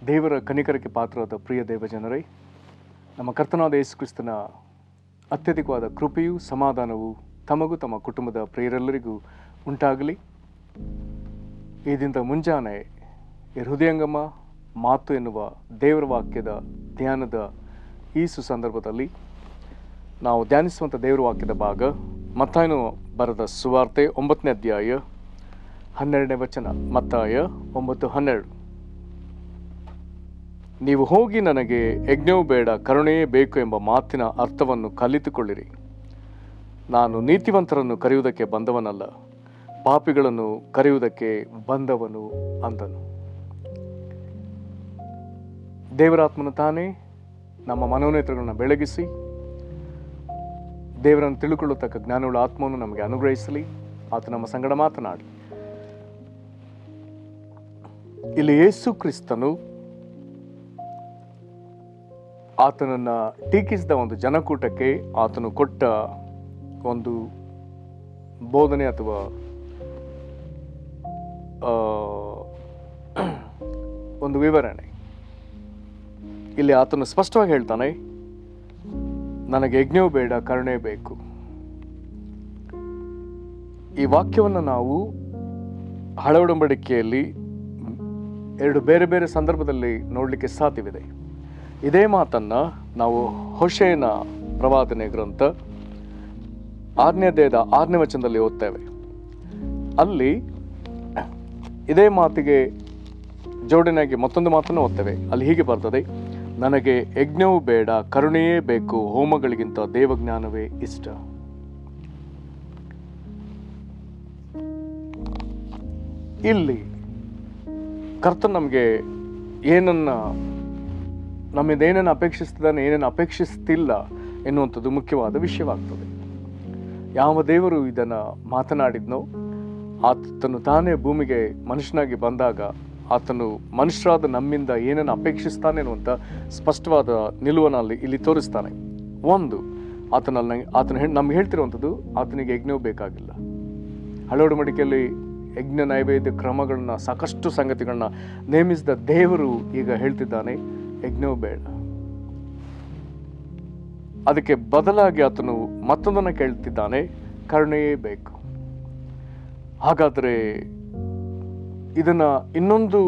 ದೇವರ ಕನಿಕರಕ್ಕೆ ಪಾತ್ರವಾದ ಪ್ರಿಯ ದೇವಜನರೇ, ನಮ್ಮ ಕರ್ತನಾದ ಯೇಸು ಕ್ರಿಸ್ತನ ಅತ್ಯಧಿಕವಾದ ಕೃಪೆಯೂ ಸಮಾಧಾನವು ತಮಗೂ ತಮ್ಮ ಕುಟುಂಬದ ಪ್ರಿಯರೆಲ್ಲರಿಗೂ ಉಂಟಾಗಲಿ. ಈ ದಿನದ ಮುಂಜಾನೆ ಈ ಹೃದಯಂಗಮ ಮಾತು ಎನ್ನುವ ದೇವರ ವಾಕ್ಯದ ಧ್ಯಾನದ ಈ ಸುಸಂದರ್ಭದಲ್ಲಿ ನಾವು ಧ್ಯಾನಿಸುವಂಥ ದೇವರ ವಾಕ್ಯದ ಭಾಗ ಮತ್ತಾಯನು ಬರೆದ ಸುವಾರ್ತೆ 9ನೇ ಅಧ್ಯಾಯ 12ನೇ ವಚನ. ಮತ್ತಾಯ 9:12. ನೀವು ಹೋಗಿ ನನಗೆ ಯಜ್ಞವೂ ಬೇಡ ಕರುಣೆಯೇ ಬೇಕು ಎಂಬ ಮಾತಿನ ಅರ್ಥವನ್ನು ಕಲಿತುಕೊಳ್ಳಿರಿ. ನಾನು ನೀತಿವಂತರನ್ನು ಕರೆಯುವುದಕ್ಕೆ ಬಂದವನಲ್ಲ, ಪಾಪಿಗಳನ್ನು ಕರೆಯುವುದಕ್ಕೆ ಬಂದವನು ಅಂದನು. ದೇವರಾತ್ಮನು ತಾನೇ ನಮ್ಮ ಮನೋನೇತ್ರಗಳನ್ನು ಬೆಳಗಿಸಿ ದೇವರನ್ನು ತಿಳುಕೊಳ್ಳತಕ್ಕ ಜ್ಞಾನವುಳ್ಳ ಆತ್ಮವನ್ನು ನಮಗೆ ಅನುಗ್ರಹಿಸಲಿ. ಆತ ನಮ್ಮ ಸಂಗಡ ಮಾತನಾಡಿ. ಇಲ್ಲಿ ಯೇಸು ಕ್ರಿಸ್ತನು ಆತನನ್ನು ಟೀಕಿಸಿದ ಒಂದು ಜನಕೂಟಕ್ಕೆ ಆತನು ಕೊಟ್ಟ ಒಂದು ಬೋಧನೆ ಅಥವಾ ಒಂದು ವಿವರಣೆ. ಇಲ್ಲಿ ಆತನು ಸ್ಪಷ್ಟವಾಗಿ ಹೇಳ್ತಾನೆ, ನನಗೆ ಯಜ್ಞವೂ ಬೇಡ ಕರುಣೆ ಬೇಕು. ಈ ವಾಕ್ಯವನ್ನು ನಾವು ಹಳೆ ಒಡಂಬಡಿಕೆಯಲ್ಲಿ ಎರಡು ಬೇರೆ ಬೇರೆ ಸಂದರ್ಭದಲ್ಲಿ ನೋಡಲಿಕ್ಕೆ ಸಾಧ್ಯವಿದೆ. ಇದೇ ಮಾತನ್ನು ನಾವು ಹೋಶೇಯನ ಪ್ರವಾದನೆ ಗ್ರಂಥ 6ನೇ ಅಧ್ಯಾಯದ 6ನೇ ವಚನದಲ್ಲಿ ಓದ್ತೇವೆ. ಅಲ್ಲಿ ಇದೇ ಮಾತಿಗೆ ಜೋಡಣೆಯಾಗಿ ಮತ್ತೊಂದು ಮಾತನ್ನು ಓದ್ತೇವೆ. ಅಲ್ಲಿ ಹೀಗೆ ಬರ್ತದೆ, ನನಗೆ ಯಜ್ಞವೂ ಬೇಡ ಕರುಣೆಯೇ ಬೇಕು, ಹೋಮಗಳಿಗಿಂತ ದೇವಜ್ಞಾನವೇ ಇಷ್ಟ. ಇಲ್ಲಿ ಕರ್ತನು ನಮಗೆ ನಮ್ಮಿಂದ ಏನನ್ನು ಅಪೇಕ್ಷಿಸ್ತಿದ್ದಾನೆ, ಏನನ್ನು ಅಪೇಕ್ಷಿಸ್ತಿಲ್ಲ ಎನ್ನುವಂಥದ್ದು ಮುಖ್ಯವಾದ ವಿಷಯವಾಗ್ತದೆ. ಯಾವ ದೇವರು ಇದನ್ನು ಮಾತನಾಡಿದ್ನೋ ಆತನು ತಾನೇ ಭೂಮಿಗೆ ಮನುಷ್ಯನಾಗಿ ಬಂದಾಗ ಆತನು ಮನುಷ್ಯರಾದ ನಮ್ಮಿಂದ ಏನನ್ನು ಅಪೇಕ್ಷಿಸ್ತಾನೆ ಅನ್ನುವಂಥ ಸ್ಪಷ್ಟವಾದ ನಿಲುವನ್ನು ಇಲ್ಲಿ ತೋರಿಸ್ತಾನೆ. ಒಂದು, ಆತನ ನಮ್ಗೆ ಹೇಳ್ತಿರುವಂಥದ್ದು ಆತನಿಗೆ ಯಜ್ಞವೂ ಬೇಕಾಗಿಲ್ಲ. ಹಳೆ ಒಡಂಬಡಿಕೆಯಲ್ಲಿ ಯಜ್ಞ ನೈವೇದ್ಯ ಕ್ರಮಗಳನ್ನ ಸಾಕಷ್ಟು ಸಂಗತಿಗಳನ್ನ ನೇಮಿಸಿದ ದೇವರು ಈಗ ಹೇಳ್ತಿದ್ದಾನೆ, ಯಜ್ಞವೂ ಬೇಡ. ಅದಕ್ಕೆ ಬದಲಾಗಿ ಆತನು ಮತ್ತೊಂದನ್ನು ಕೇಳ್ತಿದ್ದಾನೆ, ಕರುಣೆಯೇ ಬೇಕು. ಹಾಗಾದರೆ ಇದನ್ನ ಇನ್ನೊಂದು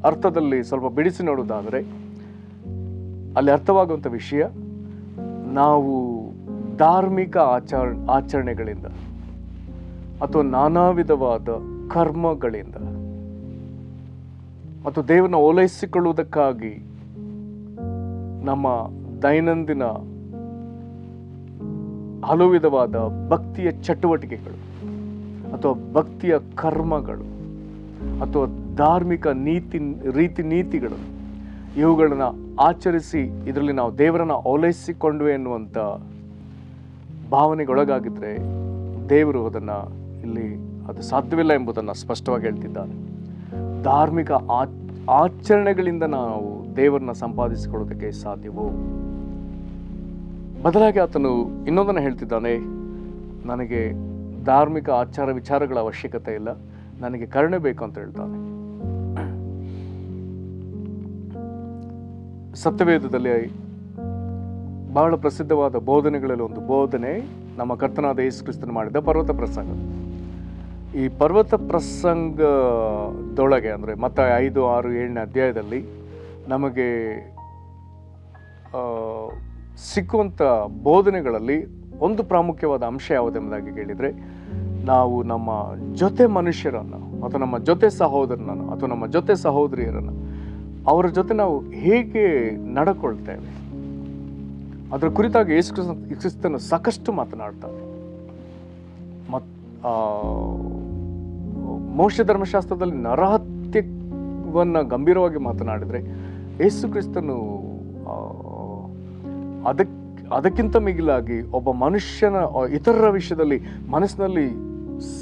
ಅರ್ಥದಲ್ಲಿ ಸ್ವಲ್ಪ ಬಿಡಿಸಿ ನೋಡುವುದಾದರೆ ಅಲ್ಲಿ ಅರ್ಥವಾಗುವಂಥ ವಿಷಯ, ನಾವು ಧಾರ್ಮಿಕ ಆಚರಣೆಗಳಿಂದ ಅಥವಾ ನಾನಾ ವಿಧವಾದ ಕರ್ಮಗಳಿಂದ ಮತ್ತು ದೇವರನ್ನ ಓಲೈಸಿಕೊಳ್ಳುವುದಕ್ಕಾಗಿ ನಮ್ಮ ದೈನಂದಿನ ಹಲವು ವಿಧವಾದ ಭಕ್ತಿಯ ಚಟುವಟಿಕೆಗಳು ಅಥವಾ ಭಕ್ತಿಯ ಕರ್ಮಗಳು ಅಥವಾ ಧಾರ್ಮಿಕ ರೀತಿ ನೀತಿಗಳು, ಇವುಗಳನ್ನ ಆಚರಿಸಿ ಇದರಲ್ಲಿ ನಾವು ದೇವರನ್ನ ಓಲೈಸಿಕೊಂಡ್ವೆ ಎನ್ನುವಂಥ ಭಾವನೆಗೊಳಗಾಗಿದ್ರೆ ದೇವರು ಅದನ್ನು ಇಲ್ಲಿ ಅದು ಸಾಧ್ಯವಿಲ್ಲ ಎಂಬುದನ್ನು ಸ್ಪಷ್ಟವಾಗಿ ಹೇಳ್ತಿದ್ದಾನೆ. ಧಾರ್ಮಿಕ ಆಚರಣೆಗಳಿಂದ ನಾವು ದೇವರನ್ನ ಸಂಪಾದಿಸಿಕೊಳ್ಳೋದಕ್ಕೆ ಸಾಧ್ಯವೋ? ಬದಲಾಗಿ ಆತನು ಇನ್ನೊಂದನ್ನು ಹೇಳ್ತಿದ್ದಾನೆ, ನನಗೆ ಧಾರ್ಮಿಕ ಆಚಾರ ವಿಚಾರಗಳ ಅವಶ್ಯಕತೆ ಇಲ್ಲ, ನನಗೆ ಕರುಣೆ ಬೇಕು ಅಂತ ಹೇಳ್ತಾನೆ. ಸತ್ಯವೇದದಲ್ಲಿ ಬಹಳ ಪ್ರಸಿದ್ಧವಾದ ಬೋಧನೆಗಳಲ್ಲಿ ಒಂದು ಬೋಧನೆ ನಮ್ಮ ಕರ್ತನಾದ ಯೇಸು ಕ್ರಿಸ್ತನು ಮಾಡಿದ ಪರ್ವತ ಪ್ರಸಂಗ. ಈ ಪರ್ವತ ಪ್ರಸಂಗದೊಳಗೆ ಅಂದರೆ ಮತ್ತಾಯ 5, 6, 7ನೇ ಅಧ್ಯಾಯದಲ್ಲಿ ನಮಗೆ ಸಿಕ್ಕುವಂಥ ಬೋಧನೆಗಳಲ್ಲಿ ಒಂದು ಪ್ರಾಮುಖ್ಯವಾದ ಅಂಶ ಯಾವುದೆಂಬುದಾಗಿ ಕೇಳಿದರೆ, ನಾವು ನಮ್ಮ ಜೊತೆ ಮನುಷ್ಯರನ್ನು ಅಥವಾ ನಮ್ಮ ಜೊತೆ ಸಹೋದರನನ್ನು ಅಥವಾ ನಮ್ಮ ಜೊತೆ ಸಹೋದರಿಯರನ್ನು ಅವರ ಜೊತೆ ನಾವು ಹೇಗೆ ನಡ್ಕೊಳ್ತೇವೆ ಅದರ ಕುರಿತಾಗಿ ಯೇಸು ಕ್ರಿಸ್ತನು ಸಾಕಷ್ಟು ಮಾತನಾಡ್ತಾನೆ. ಮೋಶೆ ಧರ್ಮಶಾಸ್ತ್ರದಲ್ಲಿ ನರಹತ್ಯವನ್ನು ಗಂಭೀರವಾಗಿ ಮಾತನಾಡಿದರೆ ಯೇಸು ಕ್ರಿಸ್ತನು ಅದಕ್ಕಿಂತ ಮಿಗಿಲಾಗಿ ಒಬ್ಬ ಮನುಷ್ಯನ ಇತರರ ವಿಷಯದಲ್ಲಿ ಮನಸ್ಸಿನಲ್ಲಿ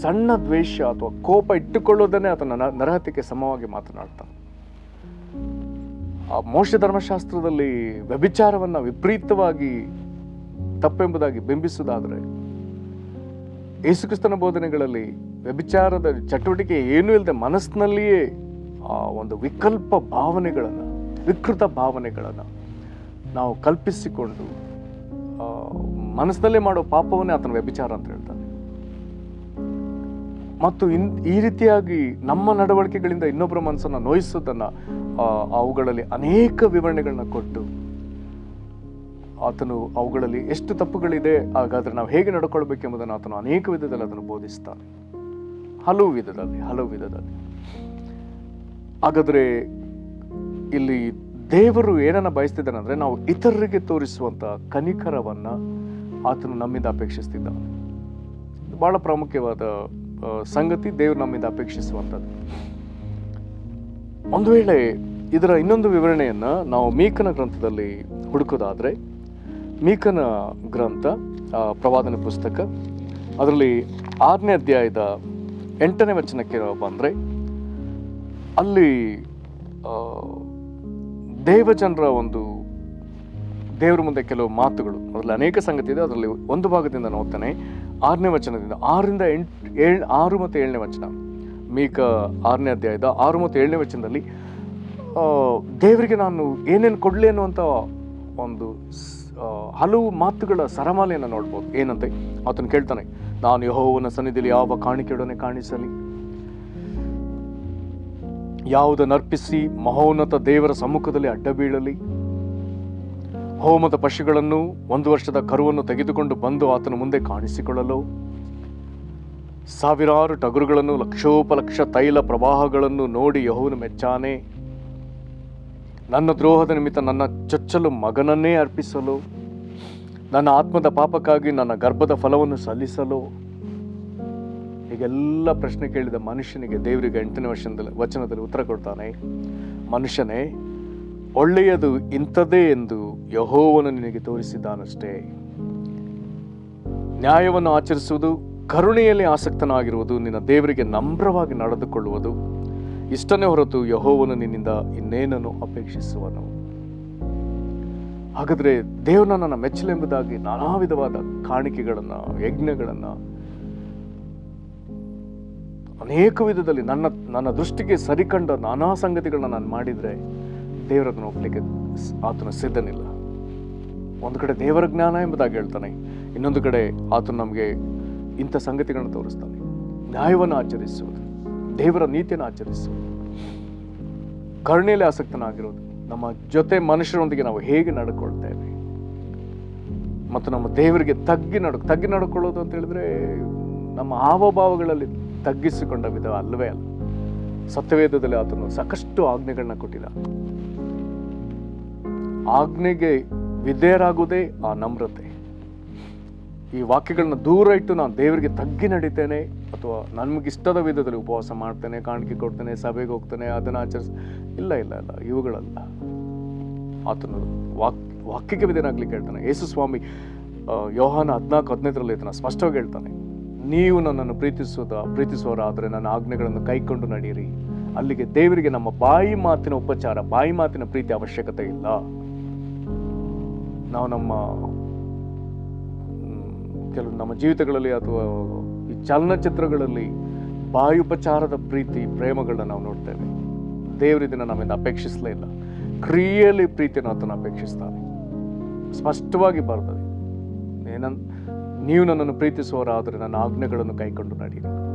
ಸಣ್ಣ ದ್ವೇಷ ಅಥವಾ ಕೋಪ ಇಟ್ಟುಕೊಳ್ಳೋದನ್ನೇ ಆತನ ನರಹತ್ಯಕ್ಕೆ ಸಮವಾಗಿ ಮಾತನಾಡ್ತಾನೆ. ಮೋಶೆ ಧರ್ಮಶಾಸ್ತ್ರದಲ್ಲಿ ವ್ಯಭಿಚಾರವನ್ನು ವಿಪರೀತವಾಗಿ ತಪ್ಪೆಂಬುದಾಗಿ ಬಿಂಬಿಸುವುದಾದರೆ, ಯೇಸುಕ್ರಿಸ್ತನ ಬೋಧನೆಗಳಲ್ಲಿ ವ್ಯಭಿಚಾರದ ಚಟುವಟಿಕೆ ಏನೂ ಇಲ್ಲದೆ ಮನಸ್ಸಿನಲ್ಲಿಯೇ ಒಂದು ವಿಕಲ್ಪ ಭಾವನೆಗಳನ್ನು ವಿಕೃತ ಭಾವನೆಗಳನ್ನು ನಾವು ಕಲ್ಪಿಸಿಕೊಂಡು ಮನಸ್ಸಲ್ಲೇ ಮಾಡೋ ಪಾಪವನ್ನೇ ಆತನ ವ್ಯಭಿಚಾರ ಅಂತ ಹೇಳ್ತಾನೆ. ಮತ್ತು ಈ ರೀತಿಯಾಗಿ ನಮ್ಮ ನಡವಳಿಕೆಗಳಿಂದ ಇನ್ನೊಬ್ಬರ ಮನಸ್ಸನ್ನು ನೋಯಿಸೋದನ್ನು ಅವುಗಳಲ್ಲಿ ಅನೇಕ ವಿವರಣೆಗಳನ್ನ ಕೊಟ್ಟು ಆತನು ಅವುಗಳಲ್ಲಿ ಎಷ್ಟು ತಪ್ಪುಗಳಿದೆ, ಹಾಗಾದ್ರೆ ನಾವು ಹೇಗೆ ನಡ್ಕೊಳ್ಬೇಕೆಂಬುದನ್ನು ಆತನು ಅನೇಕ ವಿಧದಲ್ಲಿ ಅದನ್ನು ಬೋಧಿಸ್ತಾನೆ, ಹಲವು ವಿಧದಲ್ಲಿ. ಹಾಗಾದ್ರೆ ಇಲ್ಲಿ ದೇವರು ಏನನ್ನ ಬಯಸ್ತಿದ್ದಾನೆ ಅಂದ್ರೆ, ನಾವು ಇತರರಿಗೆ ತೋರಿಸುವಂತ ಕನಿಕರವನ್ನ ಆತನು ನಮ್ಮಿಂದ ಅಪೇಕ್ಷಿಸ್ತಿದ್ದಾನೆ. ಬಹಳ ಪ್ರಾಮುಖ್ಯವಾದ ಸಂಗತಿ, ದೇವರು ನಮ್ಮಿಂದ ಅಪೇಕ್ಷಿಸುವಂಥದ್ದು. ಒಂದು ವೇಳೆ ಇದರ ಇನ್ನೊಂದು ವಿವರಣೆಯನ್ನ ನಾವು ಮೀಕನ ಗ್ರಂಥದಲ್ಲಿ ಹುಡುಕೋದಾದ್ರೆ, ಮೀಕನ ಗ್ರಂಥ ಪ್ರವಾದನೆ ಪುಸ್ತಕ ಅದರಲ್ಲಿ 6ನೇ ಅಧ್ಯಾಯದ 8ನೇ ವಚನಕ್ಕೆ ಬಂದ್ರೆ, ಅಲ್ಲಿ ದೇವಜನರ ದೇವರ ಮುಂದೆ ಕೆಲವು ಮಾತುಗಳು, ಅದರಲ್ಲಿ ಅನೇಕ ಸಂಗತಿ ಇದೆ. ಅದರಲ್ಲಿ ಒಂದು ಭಾಗದಿಂದ ನೋಡ್ತಾನೆ, 6ನೇ ವಚನದಿಂದ 6 ಮತ್ತು 7ನೇ ವಚನ, ಮೀಕ 6ನೇ ಅಧ್ಯಾಯದ 6 ಮತ್ತು 7ನೇ ವಚನದಲ್ಲಿ ದೇವರಿಗೆ ನಾನು ಏನೇನು ಕೊಡ್ಲಿ ಅನ್ನುವಂಥ ಒಂದು ಹಲವು ಮಾತುಗಳ ಸರಮಾಲೆಯನ್ನು ನೋಡ್ಬೋದು. ಏನಂತೆ ಆತನು ಕೇಳ್ತಾನೆ, ನಾನು ಯೆಹೋವನ ಸನ್ನಿಧಿಯಲ್ಲಿ ಯಾವ ಕಾಣಿಕೆಯೊಡನೆ ಕಾಣಿಸಲಿ, ಯಾವುದನ್ನರ್ಪಿಸಿ ಮಹೋನ್ನತ ದೇವರ ಸಮ್ಮುಖದಲ್ಲಿ ಅಡ್ಡ ಬೀಳಲಿ, ಹೋಮದ ಪಶುಗಳನ್ನು 1 ವರ್ಷದ ಕರುವನ್ನು ತೆಗೆದುಕೊಂಡು ಬಂದು ಆತನ ಮುಂದೆ ಕಾಣಿಸಿಕೊಳ್ಳಲು, ಸಾವಿರಾರು ಟಗರುಗಳನ್ನು ಲಕ್ಷೋಪಲಕ್ಷ ತೈಲ ಪ್ರವಾಹಗಳನ್ನು ನೋಡಿ ಯೆಹೋವನು ಮೆಚ್ಚಾನೆ, ನನ್ನ ದ್ರೋಹದ ನಿಮಿತ್ತ ನನ್ನ ಚೊಚ್ಚಲು ಮಗನನ್ನೇ ಅರ್ಪಿಸಲು, ನನ್ನ ಆತ್ಮದ ಪಾಪಕ್ಕಾಗಿ ನನ್ನ ಗರ್ಭದ ಫಲವನ್ನು ಸಲ್ಲಿಸಲು. ಹೀಗೆಲ್ಲ ಪ್ರಶ್ನೆ ಕೇಳಿದ ಮನುಷ್ಯನಿಗೆ ದೇವರಿಗೆ 8ನೇ ವಚನದಲ್ಲಿ ಉತ್ತರ ಕೊಡ್ತಾನೆ, ಮನುಷ್ಯನೇ, ಒಳ್ಳೆಯದು ಇಂಥದ್ದೇ ಎಂದು ಯೆಹೋವನು ನಿನಗೆ ತೋರಿಸಿದ್ದಾನಷ್ಟೇ. ನ್ಯಾಯವನ್ನು ಆಚರಿಸುವುದು, ಕರುಣೆಯಲ್ಲಿ ಆಸಕ್ತನಾಗಿರುವುದು, ನಿನ್ನ ದೇವರಿಗೆ ನಮ್ರವಾಗಿ ನಡೆದುಕೊಳ್ಳುವುದು, ಇಷ್ಟನ್ನೇ ಹೊರತು ಯೆಹೋವನು ನಿನ್ನಿಂದ ಇನ್ನೇನನ್ನು ಅಪೇಕ್ಷಿಸುವನು. ಹಾಗಾದ್ರೆ ದೇವರನ್ನ ನನ್ನ ಮೆಚ್ಚಲೆಂಬುದಾಗಿ ನಾನಾ ವಿಧವಾದ ಕಾಣಿಕೆಗಳನ್ನ, ಯಜ್ಞಗಳನ್ನ, ಅನೇಕ ವಿಧದಲ್ಲಿ ನನ್ನ ದೃಷ್ಟಿಗೆ ಸರಿಕಂಡ ನಾನಾ ಸಂಗತಿಗಳನ್ನ ನಾನು ಮಾಡಿದ್ರೆ ದೇವರನ್ನು ಒಪ್ಪಲಿಕ್ಕೆ ಆತನು ಸಿದ್ಧನಿಲ್ಲ. ಒಂದು ಕಡೆ ದೇವರ ಜ್ಞಾನ ಎಂಬುದಾಗಿ ಹೇಳ್ತಾನೆ, ಇನ್ನೊಂದು ಕಡೆ ಆತನು ನಮಗೆ ಇಂಥ ಸಂಗತಿಗಳನ್ನು ತೋರಿಸ್ತಾನೆ. ನ್ಯಾಯವನ್ನು ಆಚರಿಸುವುದು, ದೇವರ ನೀತಿಯನ್ನು ಆಚರಿಸುವುದು, ಕರುಣೆಯಲ್ಲಿ ಆಸಕ್ತನಾಗಿರೋದು, ನಮ್ಮ ಜೊತೆ ಮನುಷ್ಯರೊಂದಿಗೆ ನಾವು ಹೇಗೆ ನಡ್ಕೊಳ್ತೇವೆ, ಮತ್ತು ನಮ್ಮ ದೇವರಿಗೆ ತಗ್ಗಿ ನಡ್ಕೊಳ್ಳೋದು ಅಂತ ಹೇಳಿದ್ರೆ ನಮ್ಮ ಹಾವಭಾವಗಳಲ್ಲಿ ತಗ್ಗಿಸಿಕೊಂಡ ವಿಧ ಅಲ್ಲವೇ ಅಲ್ಲ. ಸತ್ಯವೇದದಲ್ಲಿ ಆತನು ಸಾಕಷ್ಟು ಆಜ್ಞೆಗಳನ್ನ ಕೊಟ್ಟಿಲ್ಲ. ಆಜ್ಞೆಗೆ ವಿಧೇಯರಾಗುವುದೇ ಆ ನಮ್ರತೆ. ಈ ವಾಕ್ಯಗಳನ್ನ ದೂರ ಇಟ್ಟು ನಾನು ದೇವರಿಗೆ ತಗ್ಗಿ ನಡೀತೇನೆ, ಅಥವಾ ನನ್ಗಿಷ್ಟದ ವಿಧದಲ್ಲಿ ಉಪವಾಸ ಮಾಡ್ತೇನೆ, ಕಾಣಿಕೆ ಕೊಡ್ತೇನೆ, ಸಭೆಗೆ ಹೋಗ್ತೇನೆ, ಅದನ್ನು ಇಲ್ಲ, ಇವುಗಳಲ್ಲ. ಆತನು ವಾಕ್ಯಕ್ಕೆ ವಿಧೇಯನಾಗ್ಲಿಕ್ಕೆ ಹೇಳ್ತಾನೆ. ಯೇಸು ಸ್ವಾಮಿ ಯೋಹಾನ 14:15 ಇದನ್ನ ಸ್ಪಷ್ಟವಾಗಿ ಹೇಳ್ತಾನೆ, ನೀವು ನನ್ನನ್ನು ಪ್ರೀತಿಸುವವರಾದರೆ ನನ್ನ ಆಜ್ಞೆಗಳನ್ನು ಕೈಕೊಂಡು ನಡೆಯಿರಿ. ಅಲ್ಲಿಗೆ ದೇವರಿಗೆ ನಮ್ಮ ಬಾಯಿ ಮಾತಿನ ಉಪಚಾರ, ಬಾಯಿ ಮಾತಿನ ಪ್ರೀತಿ ಅವಶ್ಯಕತೆ ಇಲ್ಲ. ನಾವು ನಮ್ಮ ಜೀವಿತಗಳಲ್ಲಿ ಅಥವಾ ಈ ಚಲನಚಿತ್ರಗಳಲ್ಲಿ ಬಾಯಿ ಉಪಚಾರದ ಪ್ರೀತಿ ಪ್ರೇಮಗಳನ್ನ ನಾವು ನೋಡ್ತೇವೆ. ದೇವರು ಇದನ್ನ ನಮ್ಮಿಂದ ಅಪೇಕ್ಷಿಸಲೇ ಇಲ್ಲ. ಕ್ರಿಯೆಯಲ್ಲಿ ಪ್ರೀತಿಯನ್ನು ಆತನ ಅಪೇಕ್ಷಿಸ್ತಾನೆ. ಸ್ಪಷ್ಟವಾಗಿ ಬರ್ತದೆ, ನೀವು ನನ್ನನ್ನು ಪ್ರೀತಿಸುವವರಾದರೆ ನನ್ನ ಆಜ್ಞೆಗಳನ್ನು ಕೈಕೊಂಡು ನಡೆಯಿರಿ.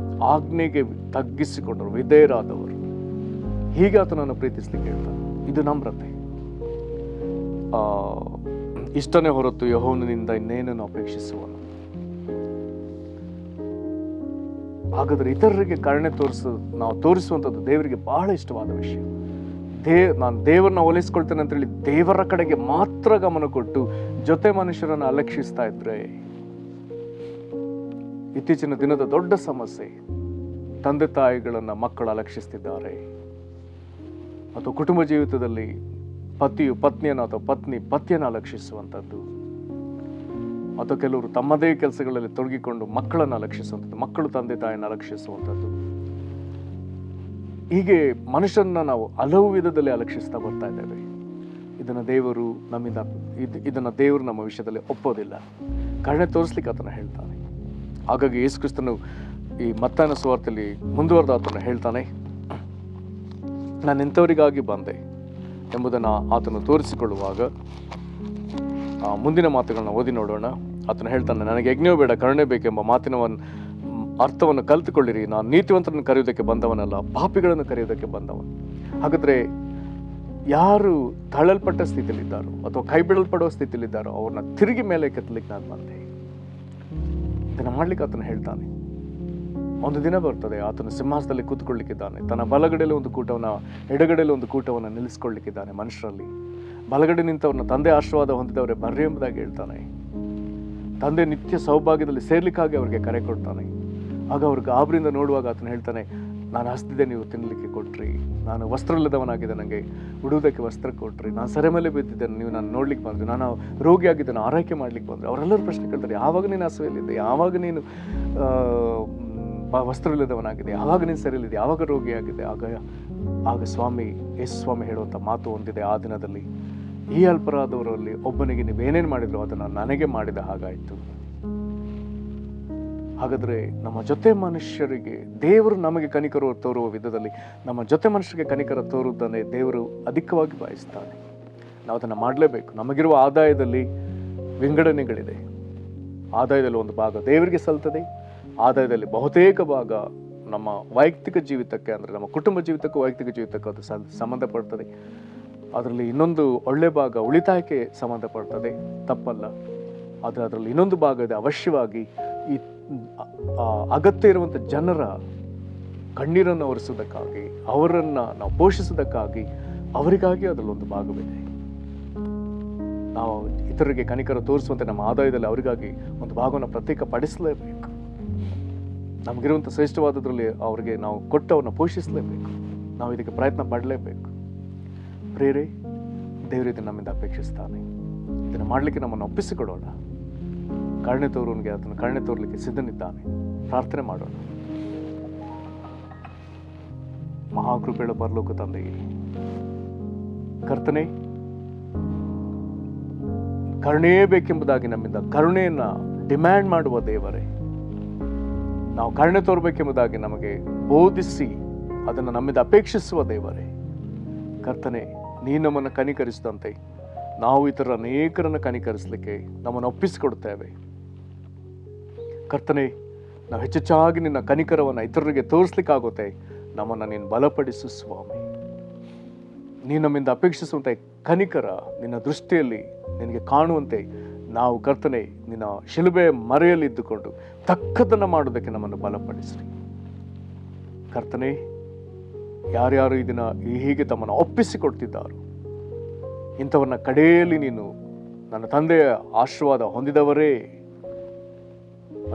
ಆಜ್ಞೆಗೆ ತಗ್ಗಿಸಿಕೊಂಡರು, ವಿಧೇಯರಾದವರು, ಹೀಗೆ ಆತನನ್ನು ಪ್ರೀತಿಸ್ಲಿಕ್ಕೆ ಹೇಳ್ತಾನೆ. ಇದು ನಮ್ರತೆ. ಇಷ್ಟನೇ ಹೊರತು ಯೆಹೋವನಿಂದ ಇನ್ನೇನನ್ನು ಅಪೇಕ್ಷಿಸುವನು. ಹಾಗಾದ್ರೆ ಇತರರಿಗೆ ಕರುಣೆ ನಾವು ತೋರಿಸುವಂಥದ್ದು ದೇವರಿಗೆ ಬಹಳ ಇಷ್ಟವಾದ ವಿಷಯ. ನಾನು ದೇವರನ್ನ ಹೋಲಿಸ್ಕೊಳ್ತೇನೆ ಅಂತ ಹೇಳಿ ದೇವರ ಕಡೆಗೆ ಮಾತ್ರ ಗಮನ ಕೊಟ್ಟು ಜೊತೆ ಮನುಷ್ಯರನ್ನು ಅಲಕ್ಷಿಸ್ತಾ ಇದ್ರೆ, ಇತ್ತೀಚಿನ ದಿನದ ದೊಡ್ಡ ಸಮಸ್ಯೆ, ತಂದೆ ತಾಯಿಗಳನ್ನ ಮಕ್ಕಳು ಅಲಕ್ಷಿಸ್ತಿದ್ದಾರೆ. ಅಥವಾ ಕುಟುಂಬ ಜೀವಿತದಲ್ಲಿ ಪತಿಯು ಪತ್ನಿಯನ್ನು ಅಥವಾ ಪತ್ನಿ ಪತಿಯನ್ನು ಅಲಕ್ಷಿಸುವಂಥದ್ದು, ಅಥವಾ ಕೆಲವರು ತಮ್ಮದೇ ಕೆಲಸಗಳಲ್ಲಿ ತೊಡಗಿಕೊಂಡು ಮಕ್ಕಳನ್ನು ಅಲಕ್ಷಿಸುವಂಥದ್ದು, ಮಕ್ಕಳು ತಂದೆ ತಾಯಿಯನ್ನು ಅಲಕ್ಷಿಸುವಂಥದ್ದು. ಹೀಗೆ ಮನುಷ್ಯರನ್ನ ನಾವು ಹಲವು ವಿಧದಲ್ಲಿ ಅಲಕ್ಷಿಸ್ತಾ ಬರ್ತಾ ಇದ್ದೇವೆ. ಇದನ್ನ ದೇವರು ನಮ್ಮ ವಿಷಯದಲ್ಲಿ ಒಪ್ಪೋದಿಲ್ಲ. ಕರುಣೆ ತೋರಿಸ್ಲಿಕ್ಕೆ ಆತನ ಹೇಳ್ತಾನೆ. ಹಾಗಾಗಿ ಯೇಸು ಕ್ರಿಸ್ತನು ಈ ಮತ್ತಾಯನ ಸುವಾರ್ತೆಯಲ್ಲಿ ಮುಂದುವರೆದ ಆತನ ಹೇಳ್ತಾನೆ, ನಾನು ಎಂಥವರಿಗಾಗಿ ಬಂದೆ, ಎಂಬುದನ್ನು ಆತನು ತೋರಿಸಿಕೊಳ್ಳುವಾಗ ಮುಂದಿನ ಮಾತುಗಳನ್ನ ಓದಿ ನೋಡೋಣ. ಆತನು ಹೇಳ್ತಾನೆ, ನನಗೆ ಯಜ್ಞವೂ ಬೇಡ ಕರುಣೆ ಬೇಕೆಂಬ ಮಾತಿನ ಅರ್ಥವನ್ನು ಕಲಿತುಕೊಳ್ಳಿರಿ. ನಾನು ನೀತಿವಂತರನ್ನು ಕರೆಯುವುದಕ್ಕೆ ಬಂದವನಲ್ಲ, ಪಾಪಿಗಳನ್ನು ಕರೆಯುವುದಕ್ಕೆ ಬಂದವನು. ಹಾಗಾದರೆ ಯಾರು ತಳ್ಳಲ್ಪಟ್ಟ ಸ್ಥಿತಿಯಲ್ಲಿದ್ದಾರೋ ಅಥವಾ ಕೈ ಬಿಡಲ್ಪಡುವ ಸ್ಥಿತಿಯಲ್ಲಿದ್ದಾರೋ ಅವ್ರನ್ನ ತಿರುಗಿ ಮೇಲೆ ಕೆತ್ತಲಿಕ್ಕೆ ನಾನು ಬಂದೆ. ಇದನ್ನು ಮಾಡ್ಲಿಕ್ಕೆ ಆತನು ಹೇಳ್ತಾನೆ, ಒಂದು ದಿನ ಬರ್ತದೆ ಆತನು ಸಿಂಹಾಸನದಲ್ಲಿ ಕೂತ್ಕೊಳ್ಳಿಕ್ಕಿದ್ದಾನೆ. ತನ್ನ ಬಲಗಡೆಯಲ್ಲಿ ಒಂದು ಕೂಟವನ್ನು, ಎಡಗಡೆಯಲ್ಲಿ ಒಂದು ಕೂಟವನ್ನು ನಿಲ್ಲಿಸ್ಕೊಳ್ಳಿಕ್ಕಿದ್ದಾನೆ. ಮನುಷ್ಯರಲ್ಲಿ ಬಲಗಡೆ ನಿಂತವ್ರನ್ನ ತಂದೆ ಆಶೀರ್ವಾದ ಹೊಂದಿದವರೇ ಬರ್ರಿ ಎಂಬುದಾಗಿ ಹೇಳ್ತಾನೆ. ತಂದೆ ನಿತ್ಯ ಸೌಭಾಗ್ಯದಲ್ಲಿ ಸೇರ್ಲಿಕ್ಕಾಗಿ ಅವ್ರಿಗೆ ಕರೆ ಕೊಡ್ತಾನೆ. ಆಗ ಅವ್ರಿಗೆ ಗಾಬರಿಯಿಂದ ನೋಡುವಾಗ ಆತನು ಹೇಳ್ತಾನೆ, ನಾನು ಹಸ್ದಿದ್ದೆ, ನೀವು ತಿನ್ನಲಿಕ್ಕೆ ಕೊಟ್ರಿ. ನಾನು ವಸ್ತ್ರ ಇಲ್ಲದವನಾಗಿದ್ದೆ, ನನಗೆ ಉಡುವುದಕ್ಕೆ ವಸ್ತ್ರ ಕೊಟ್ರಿ. ನಾನು ಸೆರೆ ಮೇಲೆ ಬಿದ್ದಿದ್ದೇನೆ, ನೀವು ನಾನು ನೋಡ್ಲಿಕ್ಕೆ ಬಂದ್ರಿ. ನಾನು ರೋಗಿಯಾಗಿದ್ದೇನೆ, ಆರೈಕೆ ಮಾಡ್ಲಿಕ್ಕೆ ಬಂದ್ರಿ. ಅವರೆಲ್ಲರೂ ಪ್ರಶ್ನೆ ಕೇಳ್ತಾರೆ, ಯಾವಾಗ ನೀನು ಹಸುವೆಯಲ್ಲಿದ್ದೆ, ಯಾವಾಗ ನೀನು ವಸ್ತ್ರ ಇಲ್ಲದವನಾಗಿದೆ, ಯಾವಾಗ ನೀನು ಸರಿಯಲ್ಲಿದೆ, ಯಾವಾಗ ರೋಗಿಯಾಗಿದೆ? ಆಗ ಯೇಸು ಸ್ವಾಮಿ ಹೇಳುವಂಥ ಮಾತು ಒಂದಿದೆ, ಆ ದಿನದಲ್ಲಿ ಈ ಅಲ್ಪರಾದವರಲ್ಲಿ ಒಬ್ಬನಿಗೆ ನೀವೇನೇನು ಮಾಡಿದ್ರು ಅದನ್ನು ನನಗೆ ಮಾಡಿದ ಹಾಗಾಯಿತು. ಹಾಗಾದರೆ ನಮ್ಮ ಜೊತೆ ಮನುಷ್ಯರಿಗೆ ದೇವರು ನಮಗೆ ಕನಿಕರ ತೋರುವ ವಿಧದಲ್ಲಿ ನಮ್ಮ ಜೊತೆ ಮನುಷ್ಯರಿಗೆ ಕನಿಕರ ತೋರುವುದನ್ನೇ ದೇವರು ಅಧಿಕವಾಗಿ ಬಯಸ್ತಾನೆ. ನಾವು ಅದನ್ನು ಮಾಡಲೇಬೇಕು. ನಮಗಿರುವ ಆದಾಯದಲ್ಲಿ ವಿಂಗಡಣೆಗಳಿದೆ. ಆದಾಯದಲ್ಲಿ ಒಂದು ಭಾಗ ದೇವರಿಗೆ ಸಲ್ತದೆ, ಆದಾಯದಲ್ಲಿ ಬಹುತೇಕ ಭಾಗ ನಮ್ಮ ವೈಯಕ್ತಿಕ ಜೀವಿತಕ್ಕೆ, ಅಂದರೆ ನಮ್ಮ ಕುಟುಂಬ ಜೀವಿತಕ್ಕೂ ವೈಯಕ್ತಿಕ ಜೀವಿತಕ್ಕೂ ಅದು ಸಂಬಂಧಪಡ್ತದೆ. ಅದರಲ್ಲಿ ಇನ್ನೊಂದು ಒಳ್ಳೆ ಭಾಗ ಉಳಿತಾಯಕ್ಕೆ ಸಂಬಂಧಪಡ್ತದೆ, ತಪ್ಪಲ್ಲ. ಆದರೆ ಅದರಲ್ಲಿ ಇನ್ನೊಂದು ಭಾಗ ಇದೆ, ಅವಶ್ಯವಾಗಿ ಈ ಅಗತ್ಯ ಇರುವಂಥ ಜನರ ಕಣ್ಣೀರನ್ನು ಒರೆಸೋದಕ್ಕಾಗಿ, ಅವರನ್ನು ನಾವು ಪೋಷಿಸೋದಕ್ಕಾಗಿ, ಅವರಿಗಾಗಿ ಅದರಲ್ಲೊಂದು ಭಾಗವಿದೆ. ನಾವು ಇತರರಿಗೆ ಕನಿಕರ ತೋರಿಸುವಂತೆ ನಮ್ಮ ಆದಾಯದಲ್ಲಿ ಅವರಿಗಾಗಿ ಒಂದು ಭಾಗವನ್ನು ಪ್ರತ್ಯೇಕಪಡಿಸಲೇಬೇಕು. ನಮಗಿರುವಂಥ ಶ್ರೇಷ್ಠವಾದದ್ರಲ್ಲಿ ಅವರಿಗೆ ನಾವು ಕೊಟ್ಟು ಅವ್ರನ್ನ ಪೋಷಿಸಲೇಬೇಕು. ನಾವು ಇದಕ್ಕೆ ಪ್ರಯತ್ನ ಪಡಲೇಬೇಕು. ಪ್ರೇರೆ, ದೇವರು ಇದನ್ನು ನಮ್ಮಿಂದ ಅಪೇಕ್ಷಿಸ್ತಾನೆ. ಇದನ್ನು ಮಾಡಲಿಕ್ಕೆ ನಮ್ಮನ್ನು ಒಪ್ಪಿಸಿಕೊಡೋಣ. ಕರುಣೆ ತೋರುವನಿಗೆ ಅದನ್ನು ಕರುಣೆ ತೋರಲಿಕ್ಕೆ ಸಿದ್ಧನಿದ್ದಾನೆ. ಪ್ರಾರ್ಥನೆ ಮಾಡೋಣ. ಮಹಾಕೃಪೆಯ ಪರಲೋಕ ತಂದೆಯೇ, ಕರ್ತನೇ, ಕರುಣೆಯೇ ಬೇಕೆಂಬುದಾಗಿ ನಮ್ಮಿಂದ ಕರುಣೆಯನ್ನು ಡಿಮ್ಯಾಂಡ್ ಮಾಡುವ ದೇವರೇ, ನಾವು ಕರುಣೆ ತೋರಬೇಕೆಂಬುದಾಗಿ ನಮಗೆ ಬೋಧಿಸಿ ಅದನ್ನು ನಮ್ಮಿಂದ ಅಪೇಕ್ಷಿಸುವ ದೇವರೇ, ಕರ್ತನೆ, ನೀನು ನಮ್ಮನ್ನು ಕನಿಕರಿಸಿದಂತೆ ನಾವು ಇತರ ಅನೇಕರನ್ನು ಕನಿಕರಿಸಲಿಕ್ಕೆ ನಮ್ಮನ್ನು ಒಪ್ಪಿಸಿಕೊಡುತ್ತೇವೆ. ಕರ್ತನೆ, ನಾವು ಹೆಚ್ಚೆಚ್ಚಾಗಿ ನಿನ್ನ ಕನಿಕರವನ್ನು ಇತರರಿಗೆ ತೋರಿಸ್ಲಿಕ್ಕಾಗುತ್ತೆ. ನಮ್ಮನ್ನು ನೀನು ಬಲಪಡಿಸು ಸ್ವಾಮಿ. ನೀನು ನಮ್ಮಿಂದ ಅಪೇಕ್ಷಿಸುವಂತೆ ಕನಿಕರ ನಿನ್ನ ದೃಷ್ಟಿಯಲ್ಲಿ ನಿನಗೆ ಕಾಣುವಂತೆ ನಾವು ಕರ್ತನೆ ನಿನ್ನ ಶಿಲುಬೆ ಮರೆಯಲ್ಲಿ ಇದ್ದುಕೊಂಡು ತಕ್ಕದನ್ನು ಮಾಡೋದಕ್ಕೆ ನಮ್ಮನ್ನು ಬಲಪಡಿಸ್ರಿ. ಕರ್ತನೆ, ಯಾರ್ಯಾರು ಇದನ್ನ ಹೀಗೆ ತಮ್ಮನ್ನು ಒಪ್ಪಿಸಿಕೊಡ್ತಿದ್ದಾರೋ ಇಂಥವನ್ನ ಕಡೆಯಲ್ಲಿ ನೀನು ನನ್ನ ತಂದೆಯ ಆಶೀರ್ವಾದ ಹೊಂದಿದವರೇ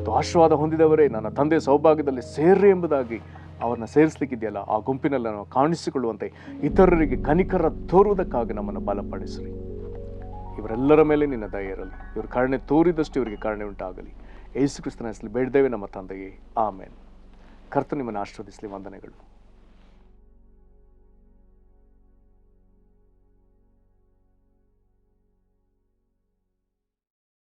ಅಥವಾ ಆಶೀರ್ವಾದ ಹೊಂದಿದವರೇ ನನ್ನ ತಂದೆಯ ಸೌಭಾಗ್ಯದಲ್ಲಿ ಸೇರ್ರಿ ಎಂಬುದಾಗಿ ಅವರನ್ನು ಸೇರಿಸಲಿಕ್ಕಿದೆಯಲ್ಲ, ಆ ಗುಂಪಿನಲ್ಲಿ ನಾವು ಕಾಣಿಸಿಕೊಳ್ಳುವಂತೆ ಇತರರಿಗೆ ಕನಿಕರ ತೋರುವುದಕ್ಕಾಗಿ ನಮ್ಮನ್ನು ಬಲಪಡಿಸ್ರಿ. ಇವರೆಲ್ಲರ ಮೇಲೆ ನಿನ್ನ ದಯೆ ಇರಲಿ. ಇವರು ಕರುಣೆ ತೋರಿದಷ್ಟು ಇವರಿಗೆ ಕರುಣೆ ಉಂಟಾಗಲಿ. ಯೇಸು ಕ್ರಿಸ್ತನ ಹೆಸರಲ್ಲಿ ಬೇಡ್ದೇವೆ ನಮ್ಮ ತಂದೆಯೇ, ಆಮೇನ್. ಕರ್ತನು ನಿಮ್ಮನ್ನು ಆಶೀರ್ವದಿಸಲಿ. ವಂದನೆಗಳು.